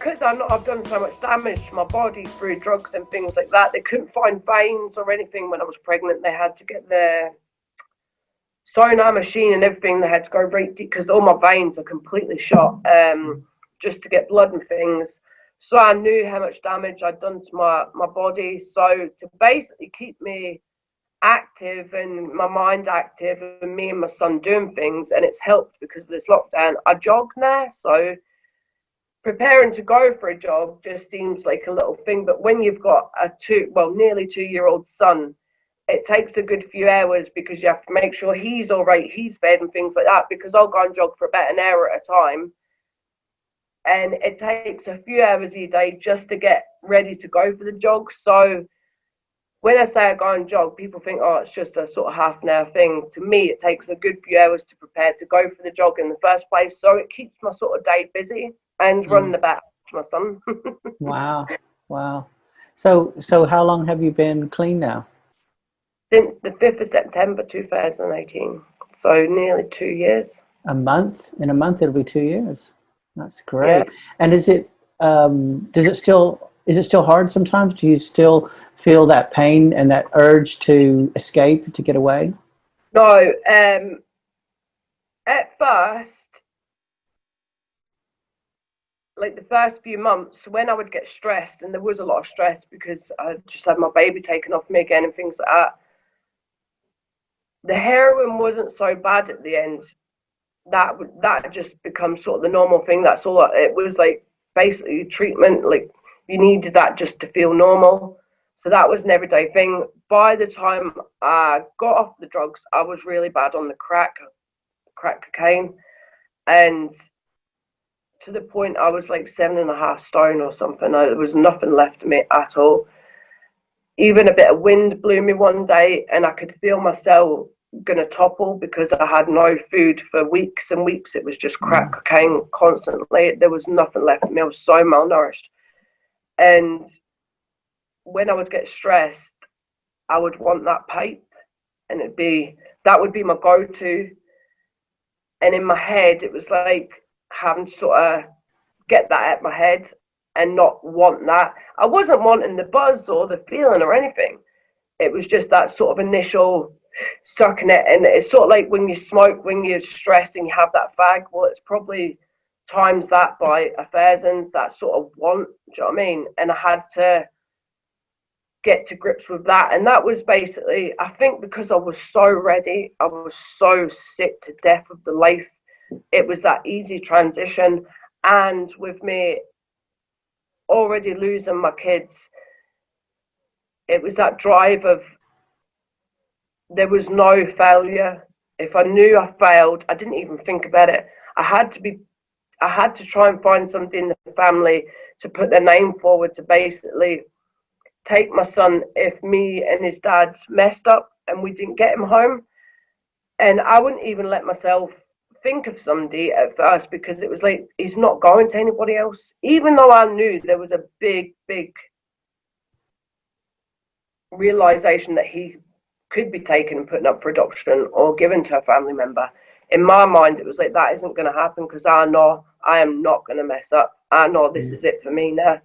because I've done so much damage to my body through drugs and things like that, they couldn't find veins or anything when I was pregnant. They had to get the sonar machine and everything. They had to go right deep because all my veins are completely shot, just to get blood and things. So I knew how much damage I'd done to my body. So to basically keep me active and my mind active and me and my son doing things, and it's helped because of this lockdown. I jog now, so preparing to go for a jog just seems like a little thing, but when you've got a nearly 2-year-old son, it takes a good few hours because you have to make sure he's all right, he's fed and things like that, because I'll go and jog for about an hour at a time, and it takes a few hours a day just to get ready to go for the jog. So when I say I go and jog, people think, oh, it's just a sort of half an hour thing. To me, it takes a good few hours to prepare to go for the jog in the first place. So it keeps my sort of day busy and running about to my son. Wow. So how long have you been clean now? Since the 5th of September 2018. So nearly 2 years. A month? In a month, it'll be 2 years. That's great. Yeah. And is it still hard sometimes? Do you still feel that pain and that urge to escape, to get away? No. At first, like the first few months, when I would get stressed, and there was a lot of stress because I just had my baby taken off me again and things like that, the heroin wasn't so bad at the end. That just becomes sort of the normal thing. That's all. It was like basically treatment. Like you needed that just to feel normal. So that was an everyday thing. By the time I got off the drugs, I was really bad on the crack cocaine, and to the point I was like 7.5 stone or something. There was nothing left of me at all. Even a bit of wind blew me one day, and I could feel myself gonna topple because I had no food for weeks and weeks. It was just crack cocaine constantly. There was nothing left of me. I was so malnourished. And when I would get stressed, I would want that pipe, and that would be my go-to. And in my head, it was like having to sort of get that out of my head and not want that. I wasn't wanting the buzz or the feeling or anything. It was just that sort of initial sucking it. And it's sort of like when you smoke, when you're stressed and you have that fag, well, it's probably times that by 1,000, that sort of want, do you know what I mean? And I had to get to grips with that. And that was basically, I think because I was so ready, I was so sick to death of the life, it was that easy transition. And with me already losing my kids, it was that drive of, there was no failure. If I knew I failed, I didn't even think about it. I had to try and find something in the family to put their name forward to basically take my son if me and his dad messed up and we didn't get him home. And I wouldn't even let myself think of somebody at first because it was like, he's not going to anybody else. Even though I knew there was a big realization that he could be taken and put up for adoption or given to a family member. In my mind, it was like, that isn't going to happen because I know I am not going to mess up. I know this is it for me now.